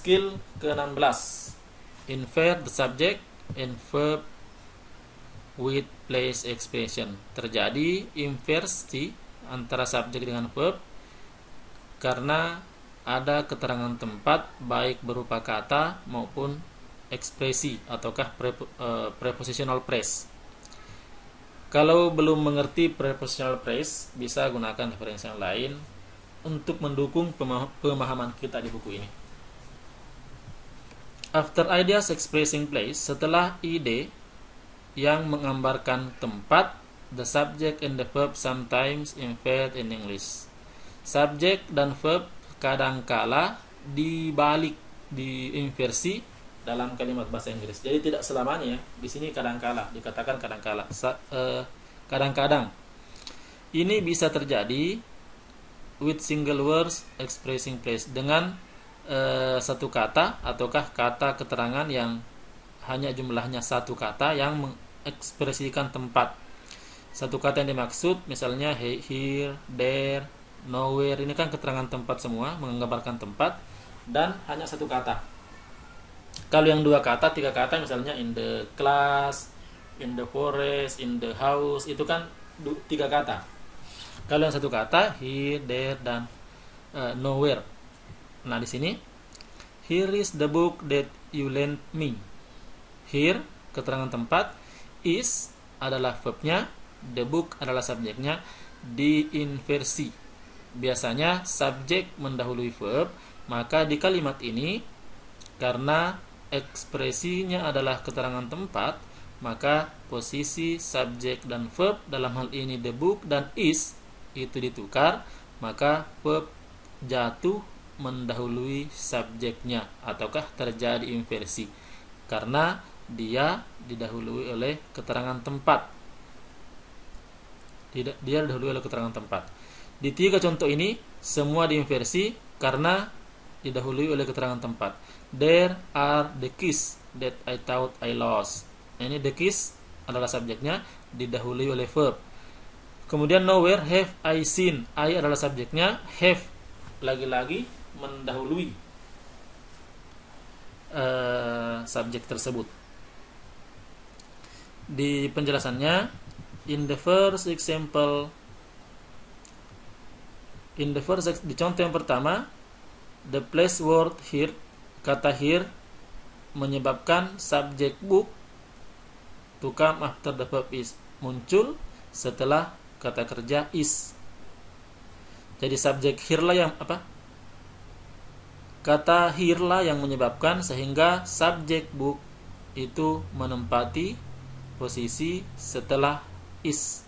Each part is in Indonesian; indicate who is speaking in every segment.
Speaker 1: Skill ke-16, invert the subject and verb with place expression. Terjadi inversi antara subjek dengan verb karena ada keterangan tempat baik berupa kata maupun ekspresi ataukah prepositional phrase. Kalau belum mengerti prepositional phrase, bisa gunakan referensi yang lain untuk mendukung pemahaman kita di buku ini. After ideas expressing place, setelah ide yang menggambarkan tempat, the subject and the verb sometimes invert in English. Subjek dan verb kadangkala dibalik, diinversi dalam kalimat bahasa Inggris. Jadi tidak selamanya ya. Di sini kadangkala, dikatakan kadangkala. Kadang-kadang. Ini bisa terjadi with single words expressing place, dengan satu kata ataukah kata keterangan yang hanya jumlahnya satu kata yang mengekspresikan tempat. Satu kata yang dimaksud misalnya here, there, nowhere, ini kan keterangan tempat semua, menggambarkan tempat, dan hanya satu kata. Kalau yang dua kata, tiga kata misalnya in the class, in the forest, in the house, itu kan tiga kata. Kalau yang satu kata here, there, dan nowhere. Nah di sini here is the book that you lent me. Here keterangan tempat, is adalah verbnya, the book adalah subjeknya, diinversi. Biasanya subjek mendahului verb, maka di kalimat ini karena ekspresinya adalah keterangan tempat, maka posisi subjek dan verb dalam hal ini the book dan is itu ditukar, maka verb jatuh mendahului subjeknya ataukah terjadi inversi karena dia didahului oleh keterangan tempat. Dia didahului oleh keterangan tempat. Di tiga contoh ini semua diinversi karena didahului oleh keterangan tempat. There are the keys that I thought I lost. Ini the keys adalah subjeknya, didahului oleh verb. Kemudian nowhere have I seen. I adalah subjeknya, have lagi-lagi mendahului subjek tersebut. Di penjelasannya, in the first example, di contoh yang pertama, the place word here, kata here menyebabkan subjek book to come after the verb is, muncul setelah kata kerja is. Jadi subjek here lah yang kata here lah yang menyebabkan sehingga subjek book itu menempati posisi setelah is.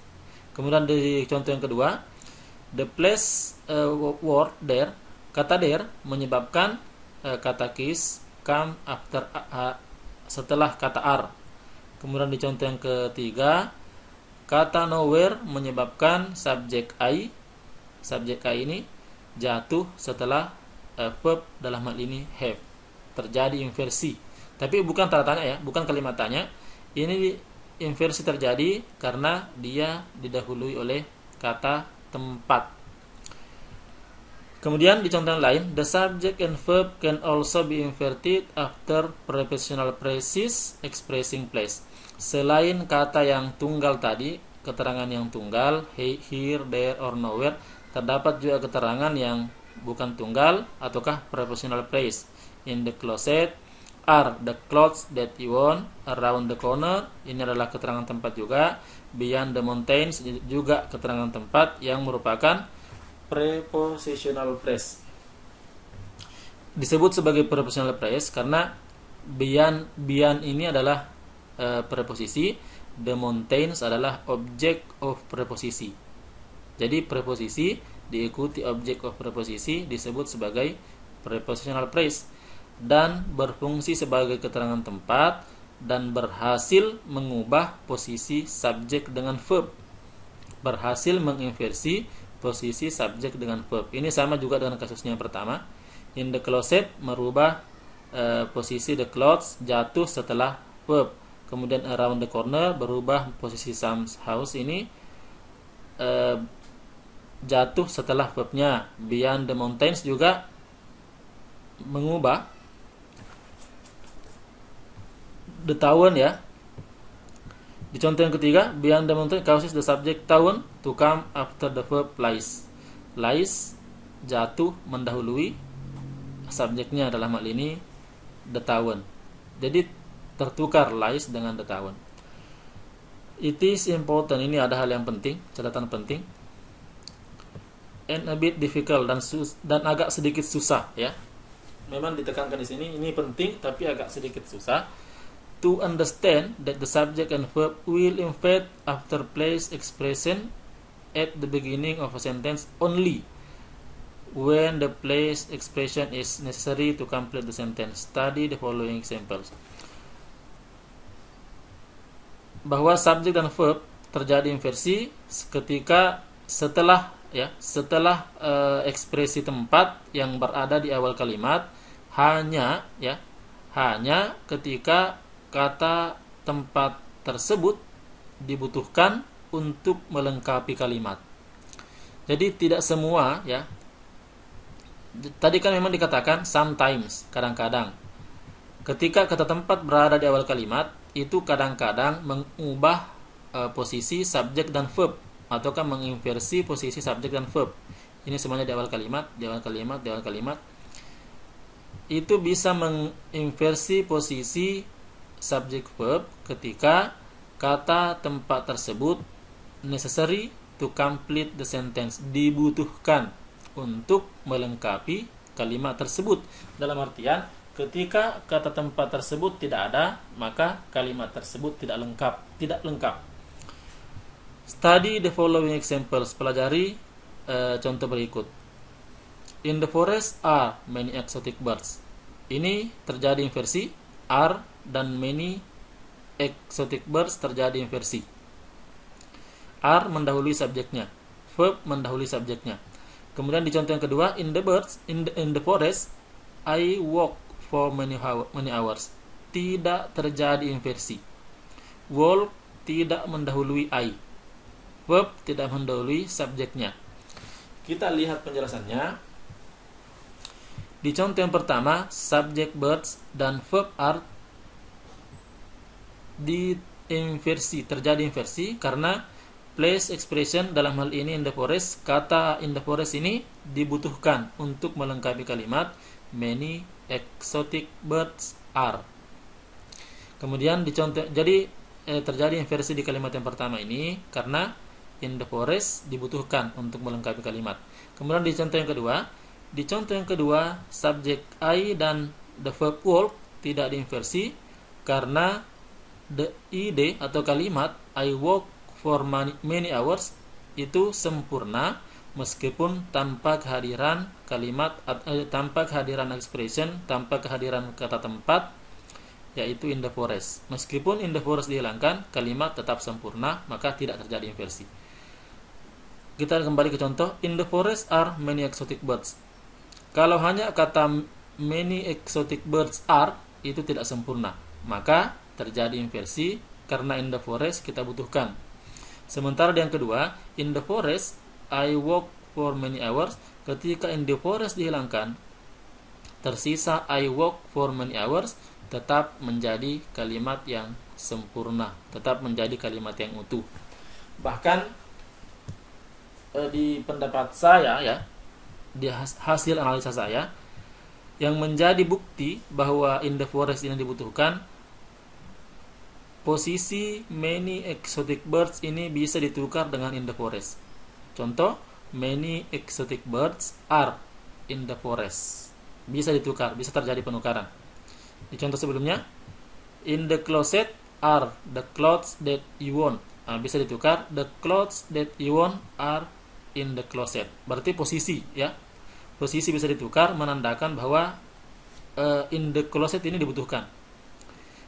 Speaker 1: Kemudian di contoh yang kedua, the place word there, kata there menyebabkan kata kiss come after setelah kata are. Kemudian di contoh yang ketiga, kata nowhere menyebabkan subjek I ini jatuh setelah verb dalam hal ini have. Terjadi inversi. Tapi bukan tanda tanya ya, bukan kalimat tanya. Ini inversi terjadi karena dia didahului oleh kata tempat. Kemudian di contoh yang lain, the subject and verb can also be inverted after prepositional phrases expressing place. Selain kata yang tunggal tadi, keterangan yang tunggal, here, there, or nowhere, terdapat juga keterangan yang bukan tunggal ataukah prepositional phrase. In the closet are the clothes that you want, around the corner, ini adalah keterangan tempat juga. Beyond the mountains juga keterangan tempat yang merupakan prepositional phrase. Disebut sebagai prepositional phrase karena beyond ini adalah preposisi, the mountains adalah object of preposisi. Jadi preposisi diikuti object of preposisi disebut sebagai prepositional phrase dan berfungsi sebagai keterangan tempat dan berhasil mengubah posisi subjek dengan verb. Berhasil menginversi posisi subjek dengan verb. Ini sama juga dengan kasusnya yang pertama. In the closet merubah posisi the clothes jatuh setelah verb. Kemudian around the corner berubah posisi Sam's house ini jatuh setelah verbnya. Beyond the mountains juga mengubah the town ya. Di contoh yang ketiga, beyond the mountain causes the subject town to come after the verb lies. Lies jatuh mendahului subjeknya, dalam hal ini the town. Jadi tertukar lies dengan the town. It is important, ini ada hal yang penting, catatan penting. And a bit difficult, dan agak sedikit susah ya. Memang ditekankan di sini, ini penting tapi agak sedikit susah. To understand that the subject and verb will invade after place expression at the beginning of a sentence only when the place expression is necessary to complete the sentence. Study the following examples. Bahwa subjek dan verb terjadi inversi ketika setelah ekspresi tempat yang berada di awal kalimat hanya ketika kata tempat tersebut dibutuhkan untuk melengkapi kalimat. Jadi tidak semua ya. Tadi kan memang dikatakan sometimes, kadang-kadang. Ketika kata tempat berada di awal kalimat, itu kadang-kadang mengubah posisi subjek dan verb, ataukah menginversi posisi subjek dan verb. Ini semuanya di awal kalimat, di awal kalimat, di awal kalimat. Itu bisa menginversi posisi subjek verb ketika kata tempat tersebut necessary to complete the sentence, dibutuhkan untuk melengkapi kalimat tersebut. Dalam artian ketika kata tempat tersebut tidak ada, maka kalimat tersebut tidak lengkap. Study the following examples. Pelajari contoh berikut. In the forest are many exotic birds. Ini terjadi inversi. Are dan many exotic birds terjadi inversi. Are mendahului subjeknya, verb mendahului subjeknya. Kemudian di contoh yang kedua, in the forest I walk for many hours. Tidak terjadi inversi. Walk tidak mendahului I. Verb tidak mendahului subjeknya. Kita lihat penjelasannya. Di contoh yang pertama, subjek birds dan verb are terjadi inversi karena place expression, dalam hal ini in the forest, kata in the forest ini dibutuhkan untuk melengkapi kalimat many exotic birds are. Kemudian di contoh, jadi terjadi inversi di kalimat yang pertama ini karena in the forest dibutuhkan untuk melengkapi kalimat. Kemudian di contoh yang kedua, subjek I dan the verb walk tidak diinversi karena the ide atau kalimat I walk for many hours itu sempurna meskipun tanpa kehadiran kalimat, tanpa kehadiran expression, tanpa kehadiran kata tempat, yaitu in the forest. Meskipun in the forest dihilangkan, kalimat tetap sempurna, maka tidak terjadi inversi. Kita kembali ke contoh, in the forest are many exotic birds. Kalau hanya kata many exotic birds are, itu tidak sempurna, maka terjadi inversi karena in the forest kita butuhkan. Sementara yang kedua, in the forest I walk for many hours, ketika in the forest dihilangkan, tersisa I walk for many hours, tetap menjadi kalimat yang sempurna, tetap menjadi kalimat yang utuh. Bahkan di pendapat saya ya, di hasil analisa saya, yang menjadi bukti bahwa in the forest ini dibutuhkan, posisi many exotic birds ini bisa ditukar dengan in the forest. Contoh, many exotic birds are in the forest. Bisa ditukar, bisa terjadi penukaran. Di contoh sebelumnya, in the closet are the clothes that you want. Bisa ditukar, the clothes that you want are in the closet. Berarti posisi ya. Posisi bisa ditukar, menandakan bahwa in the closet ini dibutuhkan.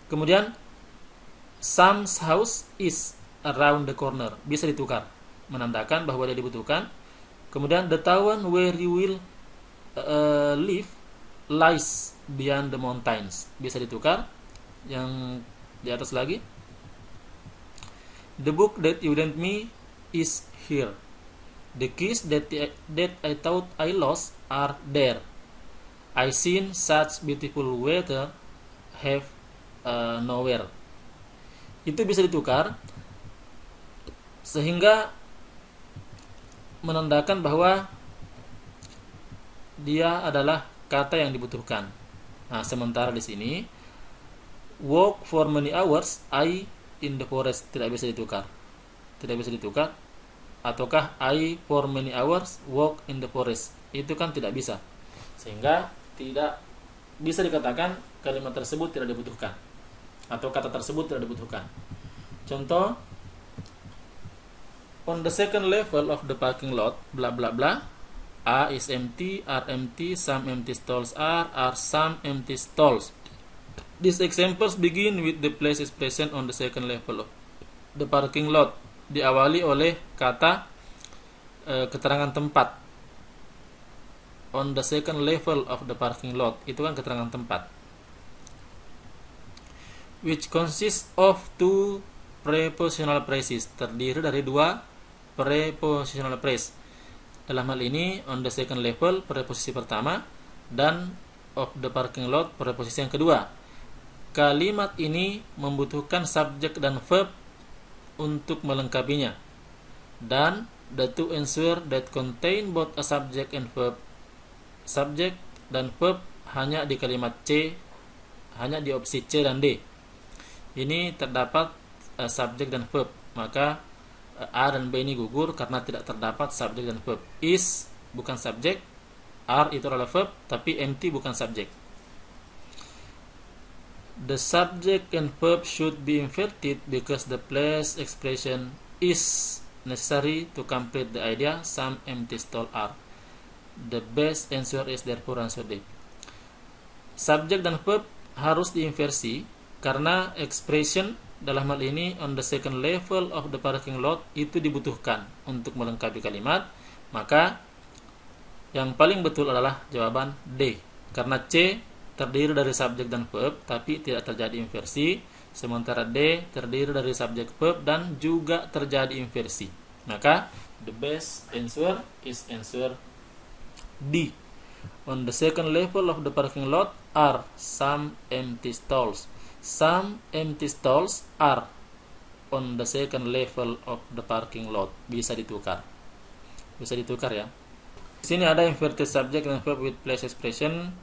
Speaker 1: Kemudian Sam's house is around the corner. Bisa ditukar, menandakan bahwa dia dibutuhkan. Kemudian the town where you will live lies beyond the mountains. Bisa ditukar. Yang di atas lagi, the book that you lent me is here. The keys that I thought I lost are there. I seen such beautiful weather. Have nowhere. Itu bisa ditukar sehingga menandakan bahwa dia adalah kata yang dibutuhkan. Nah, sementara di sini walk for many hours, I in the forest tidak bisa ditukar. Tidak bisa ditukar. Ataukah I for many hours walk in the forest. Itu kan tidak bisa. Sehingga tidak bisa dikatakan kalimat tersebut tidak dibutuhkan atau kata tersebut tidak dibutuhkan. Contoh, on the second level of the parking lot, bla bla bla, A is empty, are empty, some empty stalls are some empty stalls. These examples begin with the place is present on the second level of the parking lot. Diawali oleh kata keterangan tempat. On the second level of the parking lot, itu kan keterangan tempat. Which consists of two prepositional phrases, terdiri dari dua prepositional phrase. Dalam hal ini, on the second level preposisi pertama dan of the parking lot preposisi yang kedua. Kalimat ini membutuhkan subjek dan verb untuk melengkapinya, dan the two answer that contain both a subject and verb. Subjek dan verb hanya di kalimat C, hanya di opsi C dan D. Ini terdapat subjek dan verb, maka A dan B ini gugur karena tidak terdapat subjek dan verb. Is bukan subjek, are itu adalah verb, tapi empty bukan subjek. The subject and verb should be inverted because the place expression is necessary to complete the idea some empty stalls are. The best answer is therefore answer D. Subjek dan verb harus diinversi karena expression dalam hal ini on the second level of the parking lot itu dibutuhkan untuk melengkapi kalimat. Maka yang paling betul adalah jawaban D, karena C terdiri dari subjek dan verb tapi tidak terjadi inversi, sementara D terdiri dari subjek verb dan juga terjadi inversi. Maka the best answer is answer D. On the second level of the parking lot are some empty stalls. Some empty stalls are on the second level of the parking lot. Bisa ditukar. Bisa ditukar ya. Di sini ada inverted subject and verb with place expression.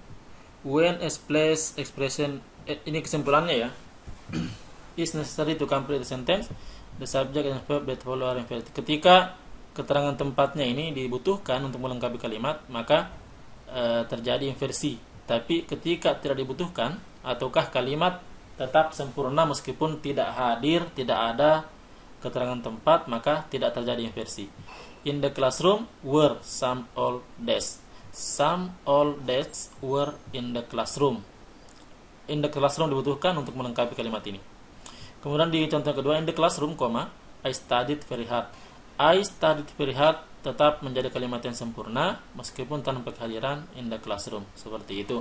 Speaker 1: When as place expression, ini kesimpulannya ya. Is necessary to complete the sentence. The subject and verb that follow are inverted. Ketika keterangan tempatnya ini dibutuhkan untuk melengkapi kalimat, maka terjadi inversi. Tapi ketika tidak dibutuhkan, ataukah kalimat tetap sempurna meskipun tidak hadir, tidak ada keterangan tempat, maka tidak terjadi inversi. In the classroom were some old desks. Some old desks were in the classroom. In the classroom dibutuhkan untuk melengkapi kalimat ini. Kemudian di contoh kedua, in the classroom, I studied very hard. I studied very hard tetap menjadi kalimat yang sempurna meskipun tanpa kehadiran in the classroom. Seperti itu.